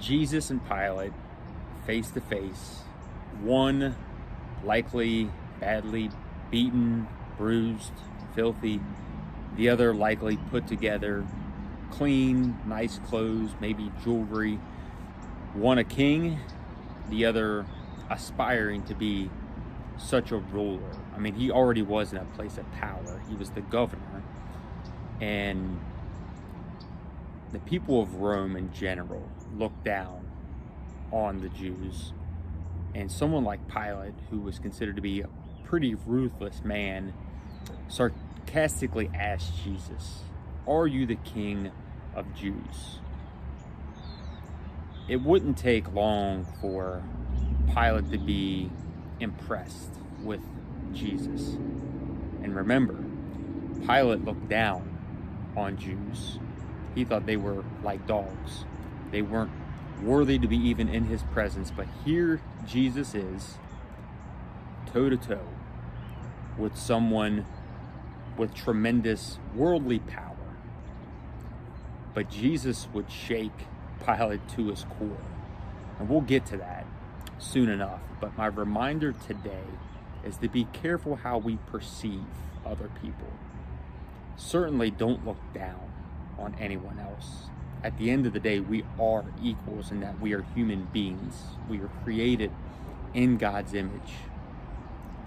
Jesus and Pilate face to face, one likely badly beaten, bruised, filthy, the other likely put together, clean, nice clothes, maybe jewelry. One a king, the other aspiring to be such a ruler. I mean, he already was in a place of power. He was the governor. And the people of Rome in general looked down on the Jews. And someone like Pilate, who was considered to be a pretty ruthless man, sarcastically asked Jesus, "Are you the king of Jews?" It wouldn't take long for Pilate to be impressed with Jesus. And remember, Pilate looked down on Jews. He thought they were like dogs. They weren't worthy to be even in his presence. But here Jesus is, toe to toe with someone with tremendous worldly power. But Jesus would shake Pilate to his core. And we'll get to that soon enough. But my reminder today is to be careful how we perceive other people. Certainly don't look down on anyone else. At the end of the day, we are equals in that we are human beings. We are created in God's image.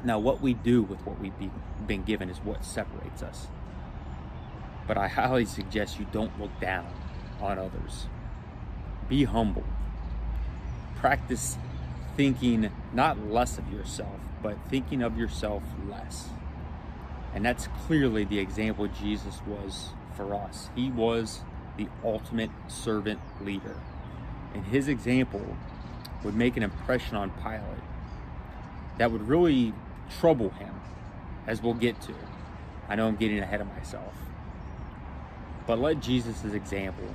Now, what we do with what we've been given is what separates us. But I highly suggest you don't look down on others. Be humble. Practice thinking not less of yourself, but thinking of yourself less. And that's clearly the example Jesus was for us. He was the ultimate servant leader. And his example would make an impression on Pilate that would really trouble him, as we'll get to. I know I'm getting ahead of myself. But let Jesus' example,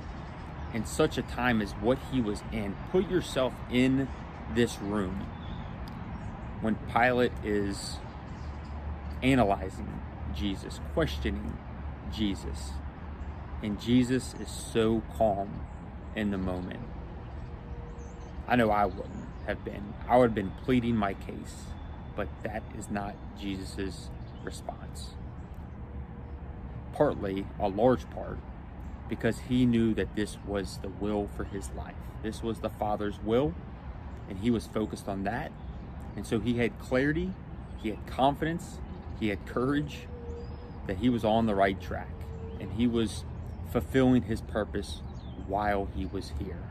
in such a time as what he was in, put yourself in this room when Pilate is analyzing Jesus, questioning Jesus, and Jesus is so calm in the moment. I know I wouldn't have been. I would have been pleading my case, but that is not Jesus's response. Partly, a large part, because he knew that this was the will for his life. This was the Father's will, and he was focused on that. And so he had clarity, he had confidence, he had courage that he was on the right track, and he was fulfilling his purpose while he was here.